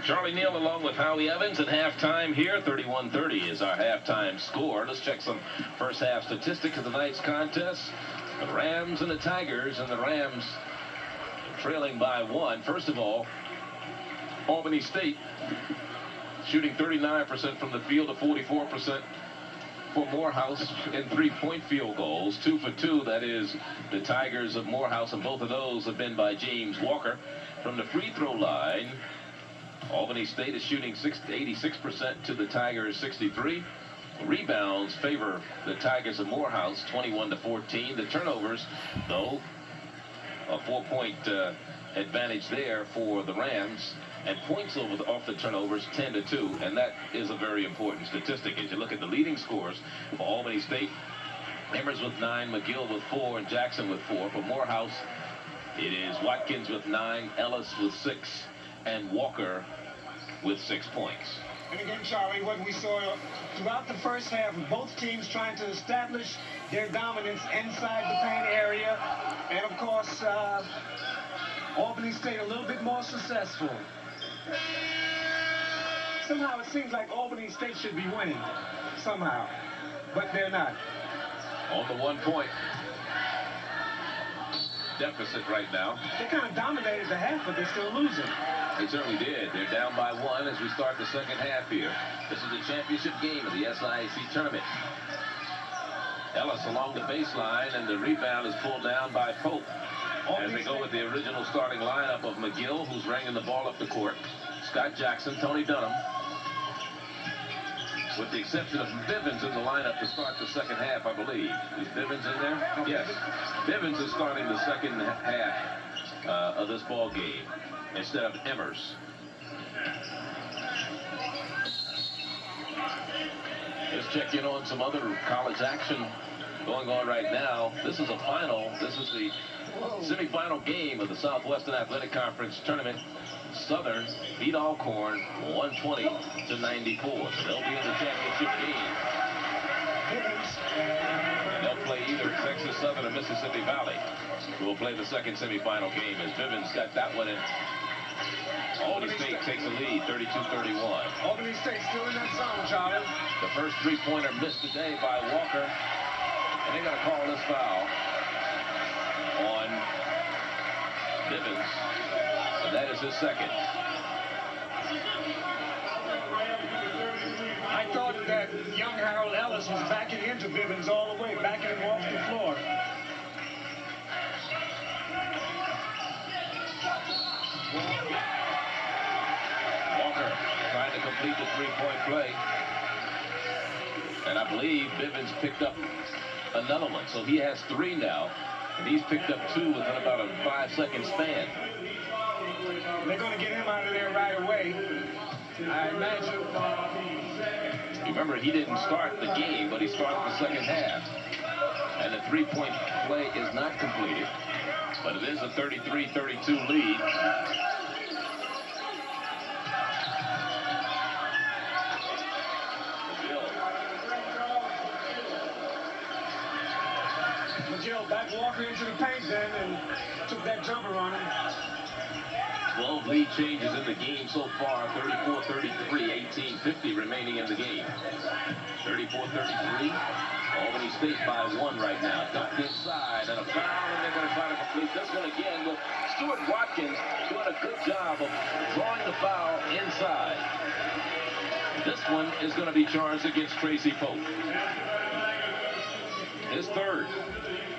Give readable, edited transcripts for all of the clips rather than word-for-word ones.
Charlie Neal along with Howie Evans at halftime here. 31-30 is our halftime score. Let's check some first half statistics of tonight's contest. The Rams and the Tigers, and the Rams trailing by 1. First of all, Albany State shooting 39% from the field to 44% for Morehouse in 3-point field goals. 2 for 2, that is the Tigers of Morehouse, and both of those have been by James Walker. From the free throw line, Albany State is shooting 86% to the Tigers 63. Rebounds favor the Tigers of Morehouse 21-14. The turnovers, though, a 4-point advantage there for the Rams, and points off the turnovers 10-2, and that is a very important statistic. As you look at the leading scores for Albany State, Emmers with 9, McGill with 4, and Jackson with 4. For Morehouse, it is Watkins with 9, Ellis with 6, and Walker with 6 points. And again, Charlie, what we saw throughout the first half, both teams trying to establish their dominance inside the paint area, and of course, Albany State a little bit more successful. Somehow it seems like Albany State should be winning, somehow, but they're not. On the 1 point deficit right now. They kind of dominated the half, but they're still losing. They certainly did. They're down by 1 as we start the second half here. This is the championship game of the SIAC tournament. Ellis along the baseline, and the rebound is pulled down by Pope. As they go with the original starting lineup of McGill, who's ringing the ball up the court, Scott Jackson, Tony Dunham, with the exception of Bivens in the lineup to start the second half, I believe. Is Bivens in there? Yes. Bivens is starting the second half of this ball game instead of Emmers. Let's check in on some other college action going on right now. This is a final. This is the semifinal game of the Southwestern Athletic Conference tournament. Southern beat Alcorn 120-94. So they'll be in the championship game. And they'll play either Texas Southern or Mississippi Valley, who will play the second semifinal game, as Bivens got that one in. Albany State takes the lead, 32-31. Albany State still in that zone, Charlie. The first three-pointer missed today by Walker, and they're going to call this foul on Bivens, and that is his second. I thought that young Harold Ellis was backing into Bivens all the way, backing him off the floor. Walker trying to complete the three-point play. And I believe Bivens picked up another one. So he has 3 now. And he's picked up 2 within about a 5-second span. They're going to get him out of there right away, I imagine. Remember, he didn't start the game, but he started the second half. And the three-point play is not completed. But it is a 33-32 lead. McGill backed Walker into the paint then and took that jumper on him. 12 lead changes in the game so far. 34-33, 18:50 remaining in the game. 34-33. Albany State by 1 right now. Dunked inside and a foul, and they're going to try to complete this one again with Stuart Watkins doing a good job of drawing the foul inside. This one is going to be charged against Tracy Pope. His third.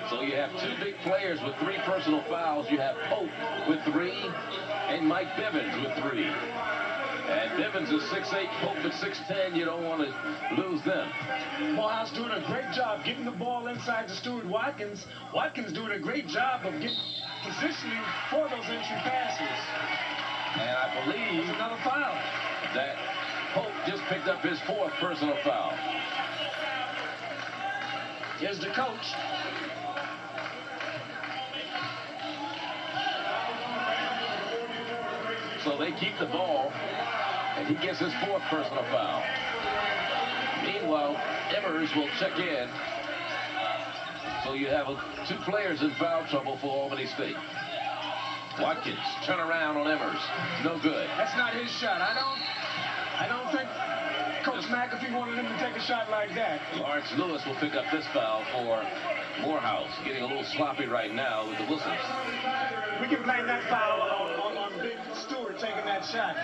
So you have 2 big players with 3 personal fouls. You have Pope with 3 and Mike Bivens with 3. And Bivens is 6'8", Pope at 6'10". You don't want to lose them. Morehouse doing a great job getting the ball inside to Stuart Watkins. Watkins doing a great job of getting positioning for those entry passes. And I believe another foul that Pope just picked up his 4th personal foul. Here's the coach. So they keep the ball, and he gets his 4th personal foul. Meanwhile, Emmers will check in. So you have 2 players in foul trouble for Albany State. Watkins, turn around on Emmers. No good. That's not his shot. I don't think Coach McAfee wanted him to take a shot like that. Lawrence Lewis will pick up this foul for Morehouse. Getting a little sloppy right now with the whistles. We can blame that foul on Big Stewart taking that shot.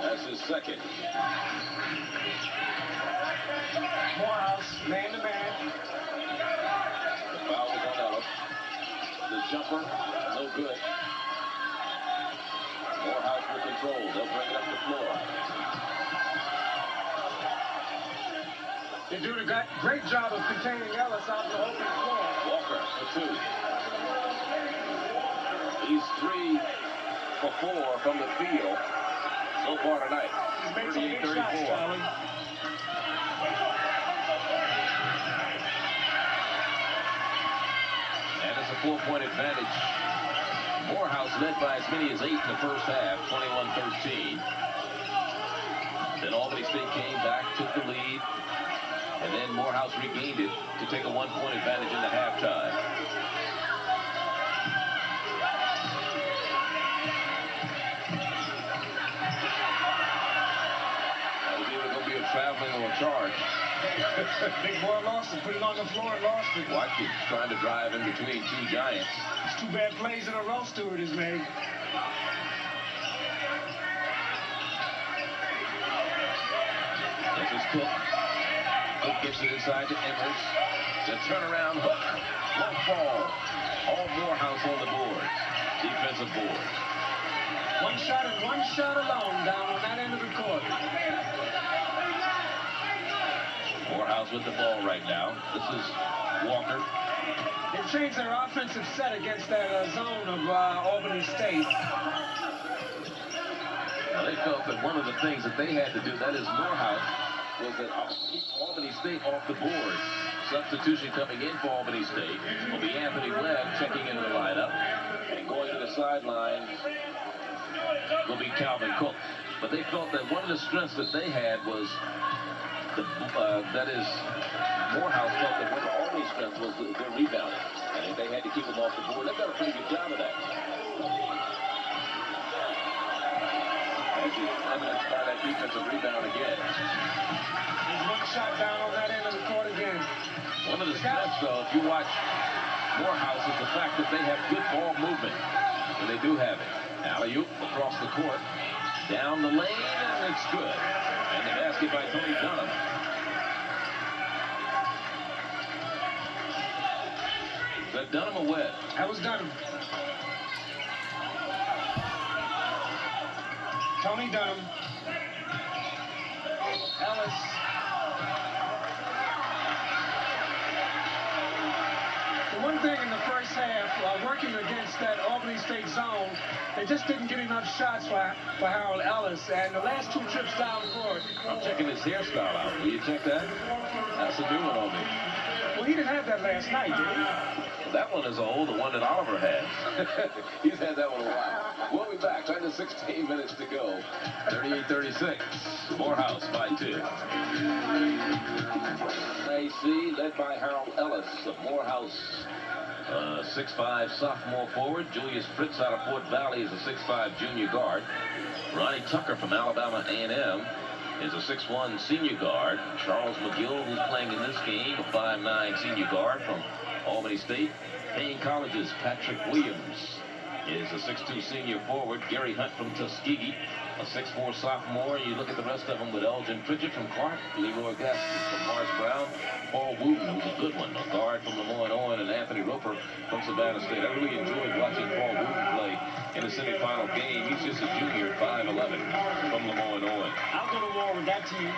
That's his second. Morehouse, man-to-man. The foul is on Ellis. The jumper, no good. Morehouse will control. They'll bring it up the floor. They're doing a great job of containing Ellis out the open floor. Walker for two. He's 3 for 4 from the field so far tonight. He's made some big shots, Charlie. And it's a 4-point advantage. Morehouse led by as many as 8 in the first half, 21-13. Then Albany State came back, took the lead, and then Morehouse regained it to take a 1-point advantage into halftime. That was either going to be a traveling or a charge. Big boy lost it, put it on the floor and lost it. Watkins trying to drive in between two giants. It's 2 bad plays in a row Stewart has made. This is Cook. Cook gets it inside to Emmers. The turnaround hook. Won't fall. All Morehouse on the board. Defensive board. One shot and one shot alone down on that end of the court. Morehouse with the ball right now. This is Walker. They've changed their offensive set against that zone of Albany State. Now they felt that one of the things that they had to do, that is Morehouse, was that keep Albany State off the board. Substitution coming in for Albany State will be Anthony Webb checking into the lineup. And going to the sideline will be Calvin Cook. But they felt that one of the strengths that they had was that is, Morehouse felt that one of Albany's strengths was their rebounding. And if they had to keep them off the board, they've done a pretty good job of that. As is evidenced by that defensive rebound again. There's one shot down on that end of the court again. One of the strengths, though, if you watch Morehouse, is the fact that they have good ball movement. And they do have it. Alley-oop across the court. Down the lane, and it's good. And the basket by Tony Dunham. Is that Dunham or Webb? That was Dunham. Tony Dunham. Ellis. The one thing in the first half, working against that Albany State zone, they just didn't get enough shots for Harold Ellis. And the last 2 trips down the court. I'm checking his hairstyle out. Will you check that? That's a new one on me. Well, he didn't have that last night, did he? That one is old, the one that Oliver had. He's had that one a while. We'll be back. Under 16 minutes to go. 38-36. Morehouse by 2. AC led by Harold Ellis of Morehouse. 6'5" sophomore forward. Julius Fritz out of Fort Valley is a 6'5" junior guard. Ronnie Tucker from Alabama A&M is a 6'1" senior guard. Charles McGill, who's playing in this game, a 5'9" senior guard from Albany State. Payne College's Patrick Williams is a 6'2" senior forward. Gary Hunt from Tuskegee, a 6'4" sophomore. You look at the rest of them with Elgin Pritchett from Clark, Leroy Gaston from Morris Brown, Paul Wooten, who's a good one, a guard from Lemoyne-Owen, and Anthony Roper from Savannah State. I really enjoyed watching Paul Wooten play in the semifinal game. He's just a junior, 5'11", from Lemoyne-Owen. I'll go to war with that team.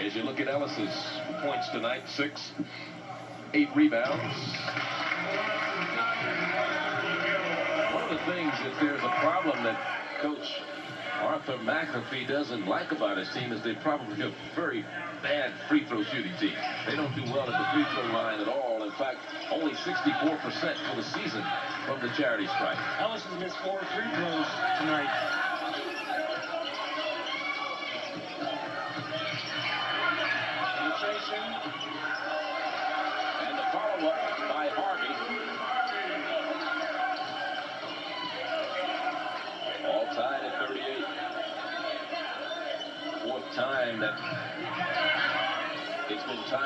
As you look at Ellis's points tonight, 6, 8 rebounds. One of the things, if there's a problem that Coach Arthur McAfee doesn't like about his team, is they probably a very bad free throw shooting team. They don't do well at the free throw line at all. In fact, only 64% for the season from the charity stripe. Ellis has missed 4 free throws tonight. Penetration.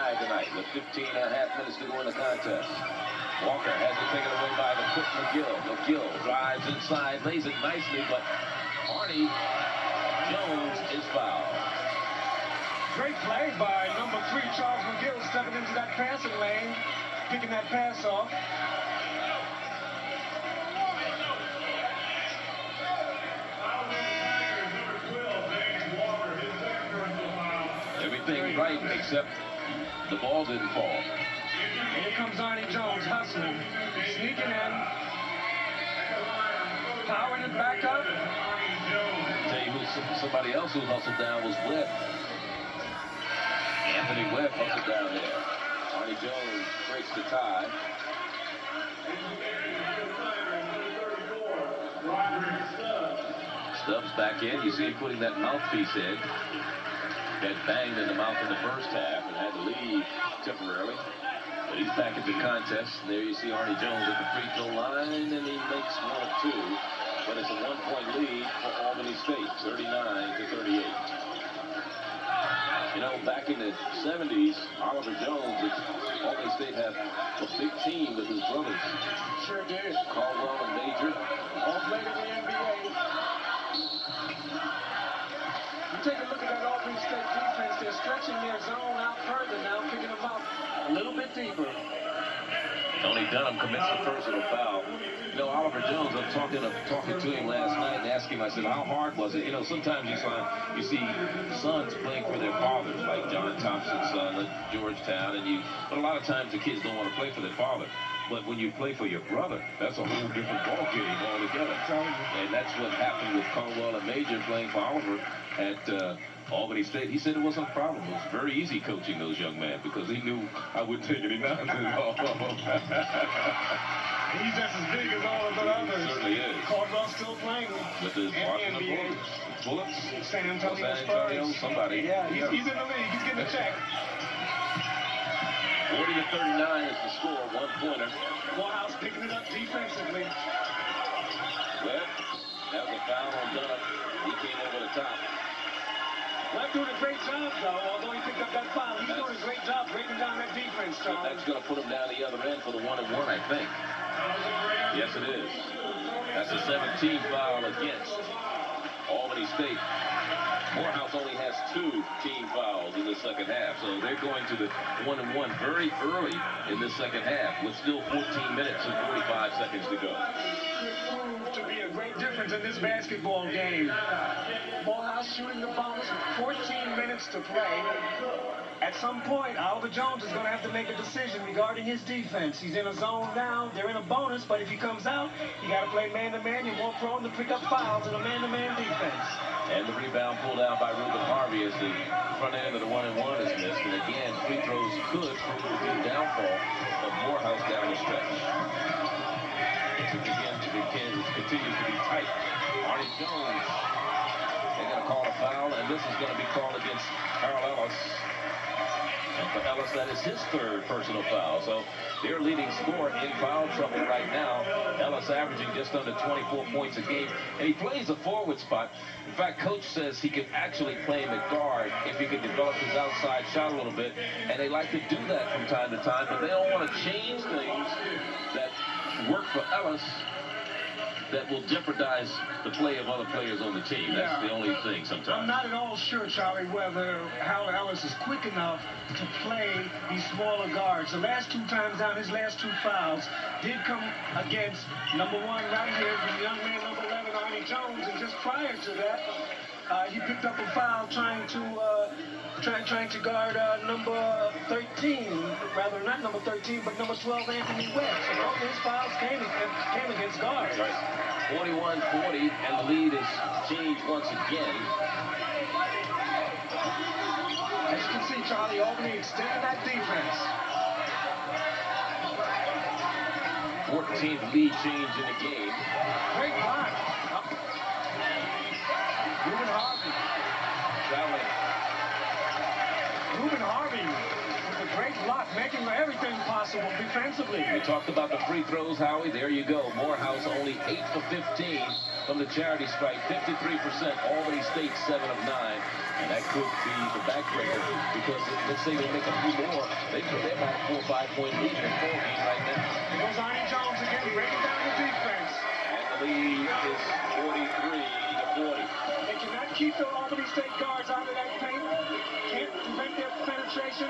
denied tonight with 15.5 minutes to go in the contest. Walker has it taken away by the quick McGill. McGill drives inside, lays it nicely, but Arnie Jones is fouled. Great play by number 3, Charles McGill, stepping into that passing lane, picking that pass off. Everything right except the ball didn't fall. Here comes Arnie Jones hustling, sneaking in, powering it back up. I'll tell you who somebody else who hustled down was Webb. Anthony Webb hustled down there. Arnie Jones breaks the tie. Stubbs back in. You see him putting that mouthpiece in. Got banged in the mouth in the first half and had to leave temporarily. But he's back at the contest. There you see Arnie Jones at the free throw line, and he makes 1 of 2. But it's a 1-point lead for Albany State, 39-38. You know, back in the 70s, Oliver Jones, Albany State had a big team with his brothers. Sure did. Caldwell and Major. All played in the NBA. You take a look at that Albany State defense. They're stretching their zone out further now, picking them up a little bit deeper. Tony Dunham commits the personal foul. You know, Oliver Jones, I'm talking to him last night and asking him, I said, how hard was it? You know, sometimes you see sons playing for their fathers, like John Thompson's son at Georgetown, but a lot of times the kids don't want to play for their father. But when you play for your brother, that's a whole different ballgame altogether. And that's what happened with Caldwell and Major playing for Oliver at Albany State. He said it wasn't a problem. It was very easy coaching those young men because he knew I wouldn't take any nonsense. He's just as big as all of the others. He certainly is. Caldwell's still playing with his Washington Bullets. San Antonio, somebody. Yeah, he's in the league. He's getting a check. 40-39 is the score. 1-pointer. Morehouse picking it up defensively. Webb, that was a foul on Dunham. He came over the top. Webb doing a great job, though. Although he picked up that foul, he's doing a great job breaking down that defense, Charles. That's going to put him down the other end for the 1-and-1, I think. Yes, it is. That's a 17 foul against Albany State. Morehouse only has 2 team fouls in the second half, so they're going to the 1-and-1 very early in the second half with still 14 minutes and 45 seconds to go. To be a great difference in this basketball game. Morehouse shooting the bonus with 14 minutes to play. At some point, Oliver Jones is going to have to make a decision regarding his defense. He's in a zone now. They're in a bonus, but if he comes out, you got to play man-to-man. You're more prone to pick up fouls in a man-to-man defense. And the rebound pulled down by Reuben Harvey as the front end of the 1-and-1 is missed. And again, free throws could prove to be the downfall of Morehouse down the stretch. Again, it continues to be tight. Arnie Jones, they're going to call a foul, and this is going to be called against Carl Ellis. And for Ellis, that is his 3rd personal foul. So their leading scorer in foul trouble right now. Ellis averaging just under 24 points a game. And he plays a forward spot. In fact, coach says he could actually play him at guard if he could develop his outside shot a little bit. And they like to do that from time to time, but they don't want to change things that work for Ellis that will jeopardize the play of other players on the team. That's the only thing sometimes. I'm not at all sure, Charlie, whether Hal Ellis is quick enough to play these smaller guards. The last 2 times down, his last 2 fouls did come against number 1 right here, the young man number 11, Arnie Jones, and just prior to that, he picked up a foul trying to guard number 13, rather not number 13, but number 12, Anthony Webb. So both his fouls came against guards. Right. 41-40, and the lead is changed once again. As you can see, Charlie, Albany extending that defense. 14th lead change in the game. Great block. Reuben Harvey. Traveling. Reuben Harvey with a great block, making everything possible defensively. We talked about the free throws, Howie. There you go. Morehouse only 8 for 15 from the charity stripe, 53%. Albany State 7 of 9. And that could be the backbreaker because let's say they make a few more, they put them on a 4 or 5 point lead in the ball game right now. There goes Arnie Jones again, breaking down the defense. And the lead is 43-40. They cannot keep the Albany State guards out of that paint. Can't prevent their penetration.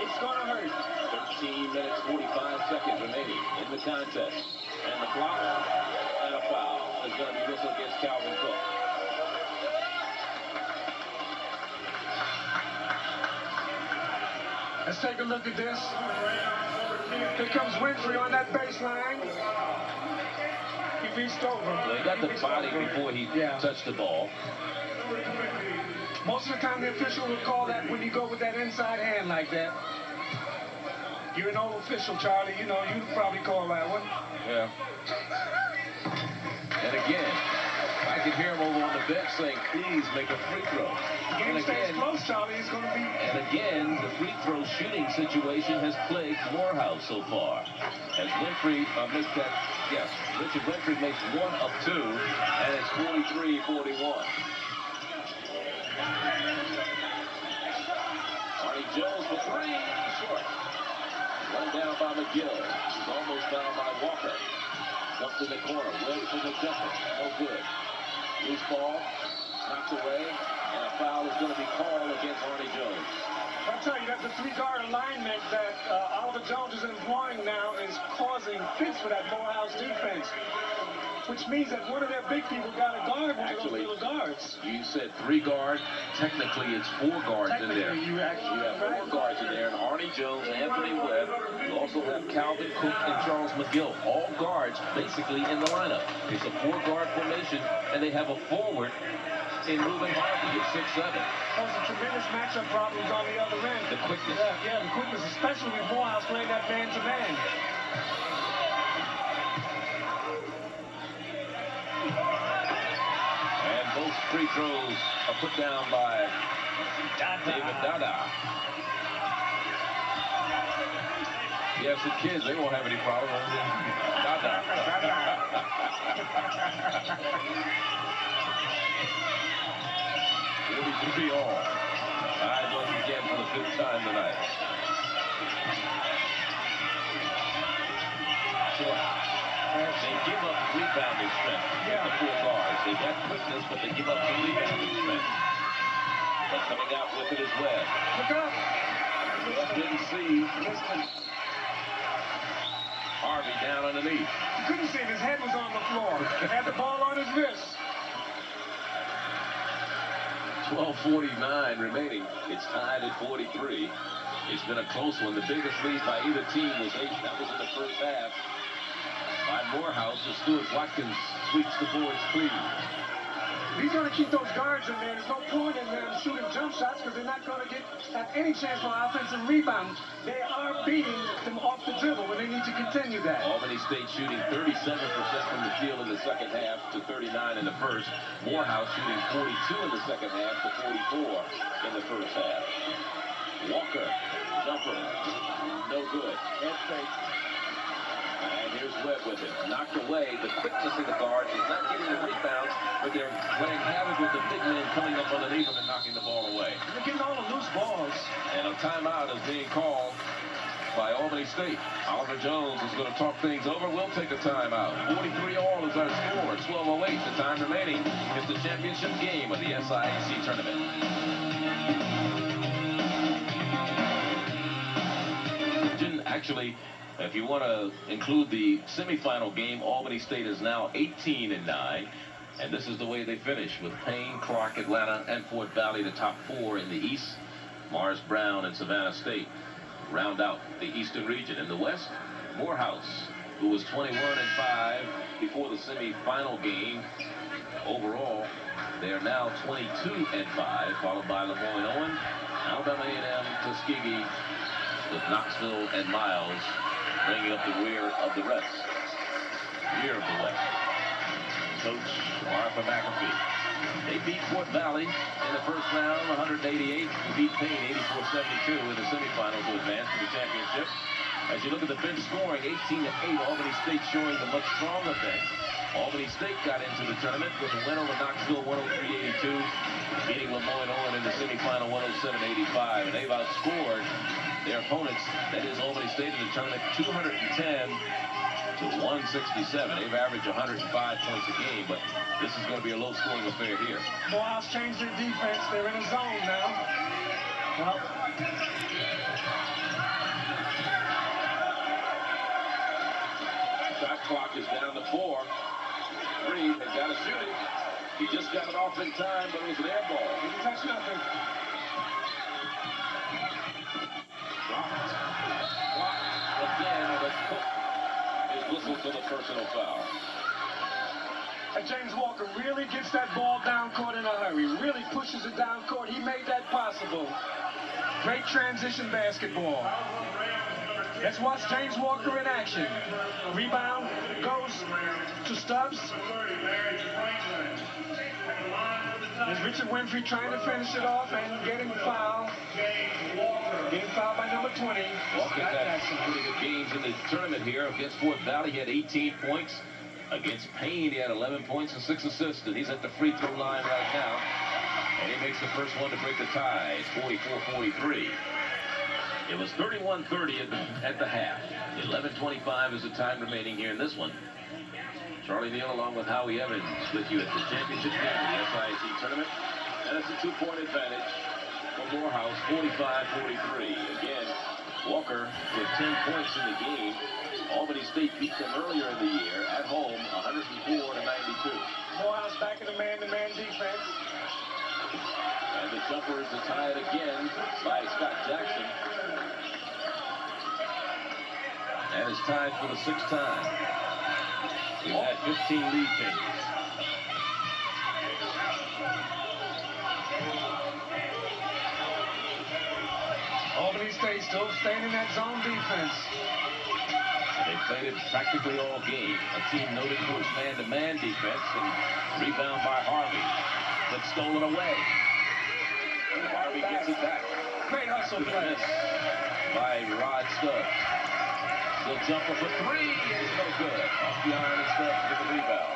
It's going to hurt. 13 minutes, 45 seconds remaining in the contest. And the clock and a foul is going to be whistled against Calvin Cook. Let's take a look at this. Here comes Winfrey on that baseline. He reached over. Well, he got the body before he touched the ball. Most of the time, the official will call that when you go with that inside hand like that. You're an old official, Charlie. You know, you'd probably call that one. Yeah. And again, I can hear him over on the bench saying, please make a free throw. The game stays close, Charlie. It's going to be... And again, the free throw shooting situation has plagued Morehouse so far. As Winfrey makes that, yes, Richard Winfrey makes 1 of 2, and it's 43-41. Arnie Jones for 3, short. Run down by McGill. He's almost down by Walker. Dumped in the corner, ready for the jumper. No good. Loose ball, knocked away, and a foul is going to be called against Arnie Jones. I'll tell you that the 3-guard alignment that Oliver Jones is employing now is causing fits for that Morehouse defense. Which means that one of their big people got to guard one of those little guards. You said 3 guard. Technically, it's 4 guards in there. You have 4 guards in there. And Arnie Jones, Anthony Webb. You also have Calvin Cook and Charles McGill. All guards basically in the lineup. It's a 4-guard formation, and they have a forward in Ruben Harvey at 6'7". Those are tremendous matchup problems on the other end. The quickness. Yeah, the quickness, especially with Morehouse playing that man-to-man. And both free throws are put down by David Dada. Yes, the kids, they won't have any problem. Dada. 43 all. Tied once again for the 5th time tonight. They give up rebounding strength with the 4 guards. They got quickness, but they give up the rebounding strength. But coming out with it is Webb. Look up. Didn't see Harvey down underneath. You couldn't see him. His head was on the floor. He had the ball on his wrist. 12:49 remaining. It's tied at 43. It's been a close one. The biggest lead by either team was 8. That was in the first half. By Morehouse, as Stuart Watkins sweeps the boards clean. He's going to keep those guards in there. There's no point in them shooting jump shots because they're not going to have any chance for offensive rebound. They are beating them off the dribble when they need to continue that. Albany State shooting 37% from the field in the second half to 39 in the first. Morehouse shooting 42 in the second half to 44 in the first half. Walker, jumper, no good. Head fake. And here's Webb with it. Knocked away. The quickness of the guards is not getting the rebounds, but they're playing havoc with the big men coming up underneath them and knocking the ball away. They're getting all the loose balls. And a timeout is being called by Albany State. Oliver Jones is going to talk things over. We'll take a timeout. 43 all is our score. 12:08, the time remaining. It's the championship game of the SIAC tournament. Actually, if you want to include the semifinal game, Albany State is now 18-9, and this is the way they finish with Payne, Clark, Atlanta, and Fort Valley, the top 4 in the East. Morris Brown and Savannah State round out the Eastern region. In the West, Morehouse, who was 21-5 before the semifinal game. Overall, they are now 22-5, followed by Lemoyne-Owen, Alabama A&M, Tuskegee, with Knoxville and Miles bringing up the rear of the rest. Rear of the West. Coach Martha McAfee. They beat Fort Valley in the first round, 188. Beat Payne, 84-72 in the semifinal to advance to the championship. As you look at the bench scoring, 18-8, Albany State showing the much stronger bench. Albany State got into the tournament with a win over Knoxville, 103-82. beating Lemoyne Owen in the semifinal 107-85, and they've outscored their opponents, that is Albany State, in the tournament 210 to 167. They've averaged 105 points a game, but this is going to be a low-scoring affair here. Morehouse changed their defense. They're in a zone now. Well, shot clock is down to 4. Reed has got to shoot it. He just got it off in time, but it was an air ball. didn't touch nothing. Blocked again, but Cook is whistled for the personal foul. And James Walker really gets that ball down court in a hurry. Really pushes it down court. He made that possible. Great transition basketball. Let's watch James Walker in action. Rebound goes to Stubbs. There's Richard Winfrey trying to finish it off and getting fouled. Getting fouled by number 20. Walker's had some pretty good games in the tournament here. Against Fort Valley, he had 18 points. Against Payne, he had 11 points and 6 assists. And he's at the free throw line right now. And he makes the first one to break the tie. It's 44-43. It was 31-30 at the half. 11:25 is the time remaining here in this one. Charlie Neal along with Howie Evans with you at the championship game of the SIAC tournament. And it's a 2-point advantage for Morehouse, 45-43. Again, Walker with 10 points in the game. Albany State beat them earlier in the year at home, 104-92. Morehouse back in the man-to-man defense. And the jumper is to tie it again by Scott Jackson. And it's tied for the 6th time. We've had 15 lead changes. Albany State still staying in that zone defense. They played it practically all game. A team noted for its man-to-man defense, and rebound by Harvey. But stolen away. Harvey gets it back. Great hustle play by Rod Stubbs. The jumper for 3 is no good. Off the iron and Stubbs with the rebound.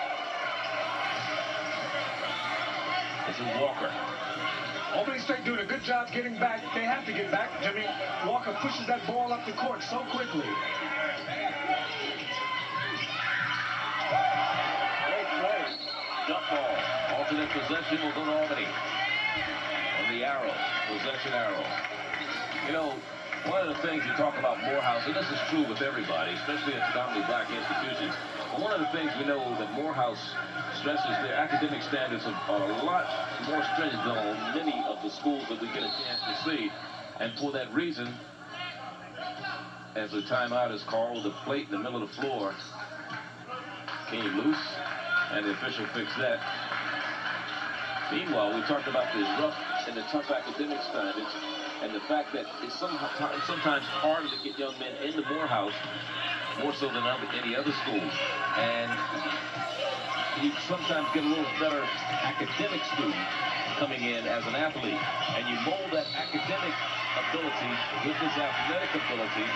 This is Walker. Albany State doing a good job getting back. They have to get back, Jimmy. Walker pushes that ball up the court so quickly. Great play. Jump ball. Alternate possession will go to Albany. On the arrow. Possession arrow. You know, one of the things you talk about Morehouse, and this is true with everybody, especially at predominantly black institutions, but one of the things we know that Morehouse stresses, their academic standards are a lot more stringent than on many of the schools that we get a chance to see. And for that reason, as the timeout is called, the plate in the middle of the floor came loose, and the official fixed that. Meanwhile, we talked about the rough and the tough academic standards, and the fact that it's sometimes harder to get young men into Morehouse, more so than any other schools. And you sometimes get a little better academic student coming in as an athlete, and you mold that academic ability with his athletic ability.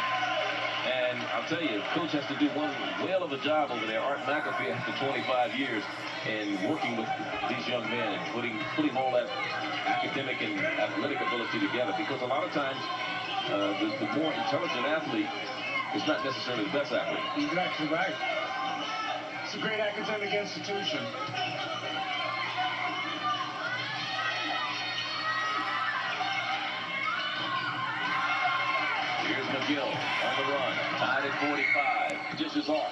And I'll tell you, Coach has to do one whale of a job over there, Art McAfee, after 25 years in working with these young men and putting all that academic and athletic ability together. Because a lot of times, the more intelligent athlete is not necessarily the best athlete. Exactly right. It's a great academic institution. Here's McGill on the run. Tied at 45. Dishes off.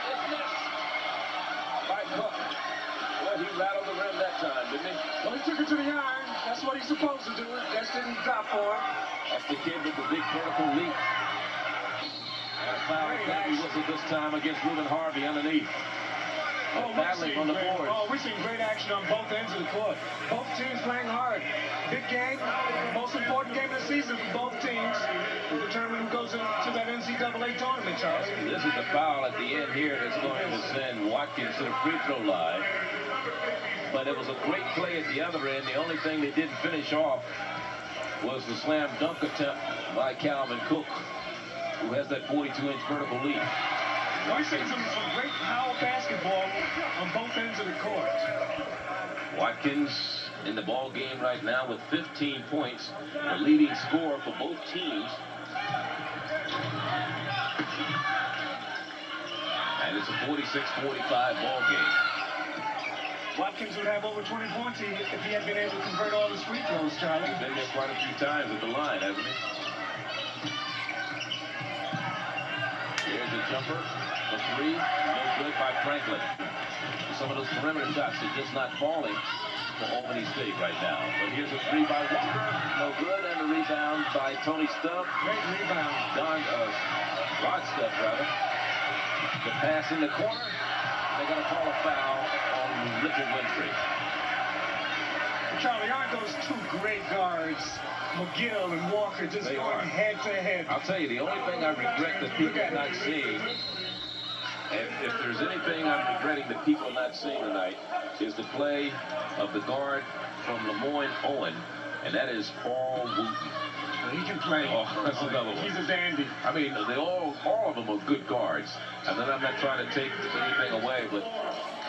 It's missed by Cook. Well, he rattled the rim that time, didn't he? Well, he took it to the iron. That's what he's supposed to do. Just didn't drop for him. That's the kid with the big vertical leap. And a foul penalty whistle this time against Reuben Harvey underneath. Battling on the boards. We're seeing great action on both ends of the court. Both teams playing hard. Big game. Most important game of the season for both teams. To determine who goes into that NCAA tournament, Charles. This is the foul at the end here that's going to send Watkins to the free throw line. But it was a great play at the other end. The only thing they didn't finish off was the slam dunk attempt by Calvin Cook, who has that 42-inch vertical leap. We're seeing some great power basketball on both ends of the court. Watkins in the ball game right now with 15 points, the leading scorer for both teams. And it's a 46-45 ball game. Watkins would have over 20 points if he had been able to convert all his free throws, Charlie. He's been there quite a few times at the line, hasn't he? Here's a jumper, the three, no good by Franklin. Some of those perimeter shots are just not falling for Albany State right now. But here's a three by Walker, no good, and a rebound by Tony Stubb. Great rebound. Rod Stubb, rather. The pass in the corner. They're going to call a foul on Richard Winfrey. Charlie, aren't those two great guards, McGill and Walker, just going head to head? I'll tell you, the only thing I regret that people are not seeing, and if there's anything I'm regretting that people are not seeing tonight, is the play of the guard from Lemoyne Owen, and that is Paul Wooten. He can play. Oh, that's another one. He's a dandy. I mean, all of them are good guards. And then I'm not trying to take anything away, but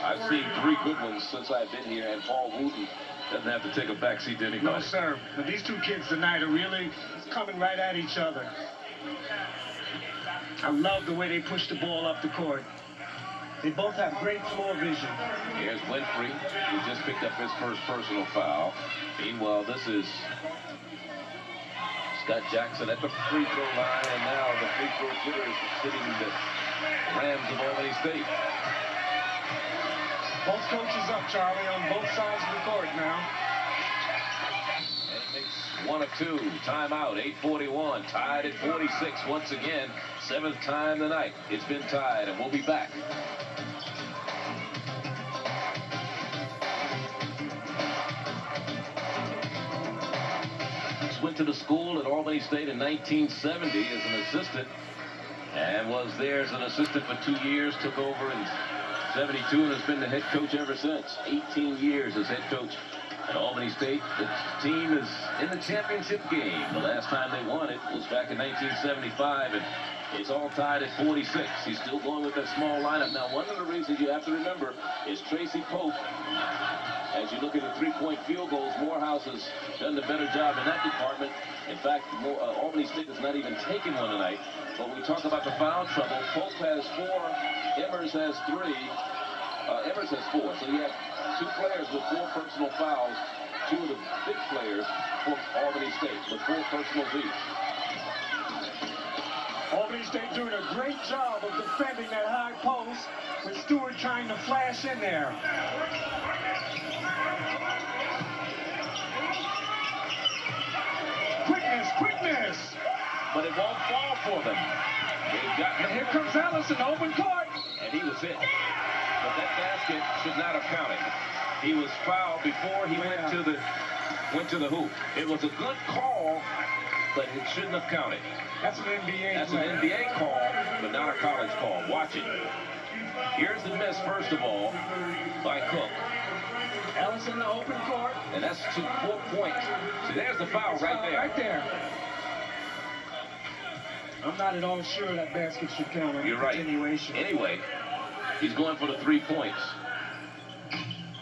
I've seen 3 good ones since I've been here, and Paul Wooten doesn't have to take a backseat to anybody. No, sir. But these two kids tonight are really coming right at each other. I love the way they push the ball up the court. They both have great floor vision. Here's Winfrey, who just picked up his first personal foul. Meanwhile, this is Scott Jackson at the free throw line, and now the free throw shooter is sitting the Rams of Albany State. Both coaches up, Charlie, on both sides of the court now. And he makes 1 of 2. Timeout, 8:41. Tied at 46 once again. 7th time tonight. It's been tied, and we'll be back. Went to the school at Albany State in 1970 as an assistant, and was there as an assistant for 2 years, took over in 72, and has been the head coach ever since. 18 years as head coach at Albany State. The team is in the championship game. The last time they won it was back in 1975, and it's all tied at 46. He's still going with that small lineup. Now, one of the reasons you have to remember is Tracy Pope. As you look at the 3-point field goals, Morehouse has done the better job in that department. In fact, Albany State has not even taken one tonight. But when we talk about the foul trouble, Pope has 4, Emmers has 3, Emmers has 4. So you have 2 players with 4 personal fouls, 2 of the big players for Albany State with 4 personals each. Albany State doing a great job of defending that high post, with Stewart trying to flash in there. Quickness! But it won't fall for them. And here comes Ellison, open court. And he was hit. But that basket should not have counted. He was fouled before he went to the hoop. It was a good call, but it shouldn't have counted. That's an NBA That's play. an NBA call, but not a college call. Watch it. Here's the miss, first of all, by Cook. Ellison, the open court. And that's 4 points. See, there's the foul right there. Right there. I'm not at all sure that basket should count. You're right. Continuation. Anyway, he's going for the 3 points.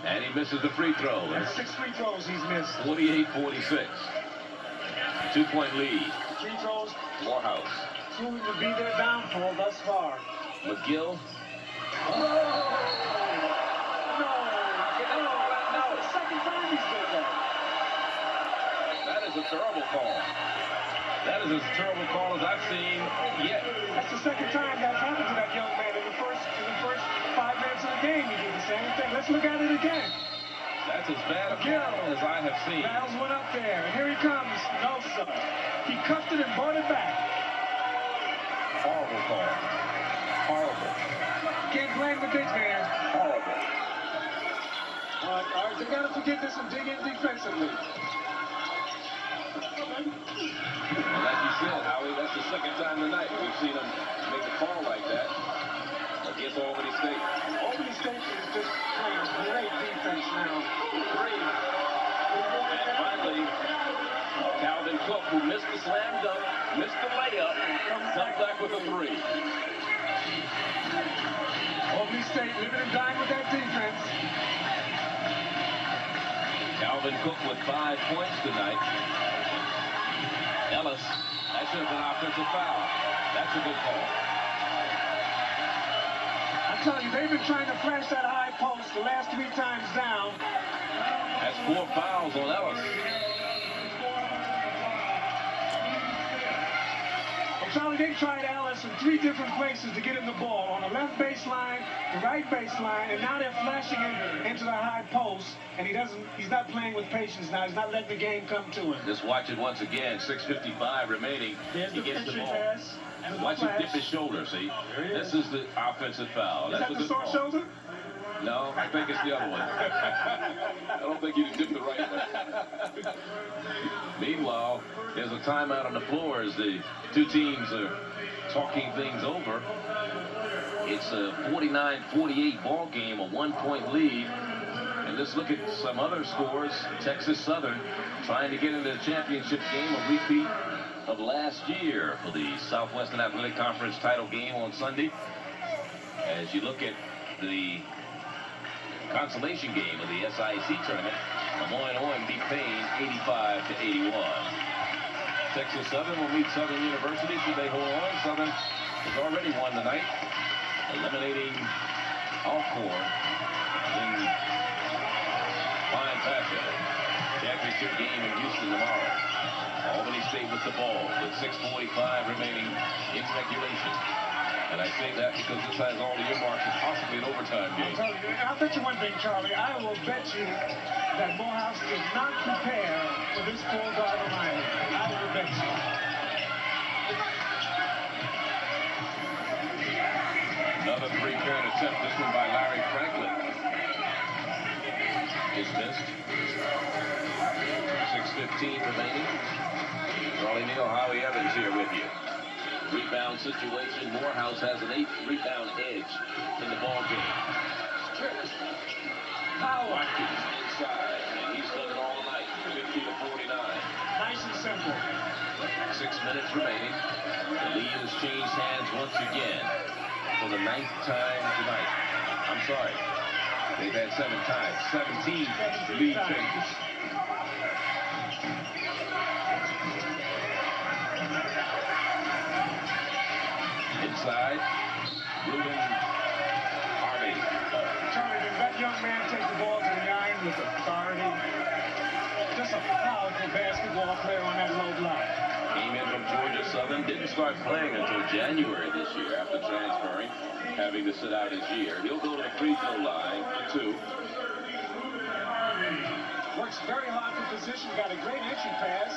And he misses the free throw. That's 6 free throws he's missed. 48-46. 2-point lead. Free throws. Morehouse. Proving to be their downfall thus far. McGill. No. Second time he's did that. That is a terrible call. That is as terrible call as I've seen yet. That's the second time that's happened to that young man in the first 5 minutes of the game. He did the same thing. Let's look at it again. That's as bad a call as I have seen. Miles went up there, and here he comes. No, sir. He cuffed it and brought it back. Horrible call. Horrible. Can't blame the big man. Horrible. All right, they got to forget this and dig in defensively. And like you said, Howie, that's the second time tonight we've seen him make a call like that against Albany State. Albany State is just playing great defense now. And finally, Calvin Cook, who missed the slam dunk, missed the layup, comes back with a 3. Albany State living and dying with that defense. Dalvin Cook with 5 points tonight. Ellis, that should have been offensive foul. That's a good call. I tell you, they've been trying to flash that high post the last 3 times down. That's 4 fouls on Ellis. Well, Charlie, they tried Ellis in 3 different places to get him the ball. On the left baseline, the right baseline, and now they're flashing him into the high post, and he's not playing with patience now. He's not letting the game come to him. Just watch it once again. 6:55 remaining. There's he the gets the ball. pass. Watch him dip his shoulder, see? This is the offensive foul. Is That's that a the good sore call. shoulder? No, I think it's the other one. I don't think he dipped the right one. Meanwhile, there's a timeout on the floor as the two teams are talking things over. It's a 49-48 ball game, a 1-point lead. And let's look at some other scores. Texas Southern trying to get into the championship game, a repeat of last year for the Southwestern Athletic Conference title game on Sunday. As you look at the consolation game of the SIAC tournament, Morehouse beat Payne 85-81. Texas Southern will meet Southern University. Should they hold on? Southern has already won tonight, eliminating Alcorn in fine fashion. Championship game in Houston tomorrow. Albany State with the ball with 6:45 remaining in regulation. And I say that because this has all the earmarks of possibly an overtime game. I'll bet you one thing, Charlie. I will bet you that Morehouse did not prepare for this full-guard alignment. I will bet you. Another 3-point attempt, this one by Larry Franklin. Is missed. 6:15 remaining. Charlie Neal, Howie Evans here with you. Rebound situation. Morehouse has an 8-rebound edge in the ball game. Watkins inside, and he's done it all night. 50-49. Nice and simple. 6 minutes remaining. The lead has changed hands once again for the 9th time tonight. I'm sorry. They've had 7 times. 17 lead changes. Inside, Ruben Harvey. Charlie, did that young man take the ball to the iron with authority? Just a powerful basketball player on that low block. Came in from Georgia Southern, didn't start playing until January this year after transferring, having to sit out his year. He'll go to the free throw line for 2. Works very hard for position, got a great entry pass.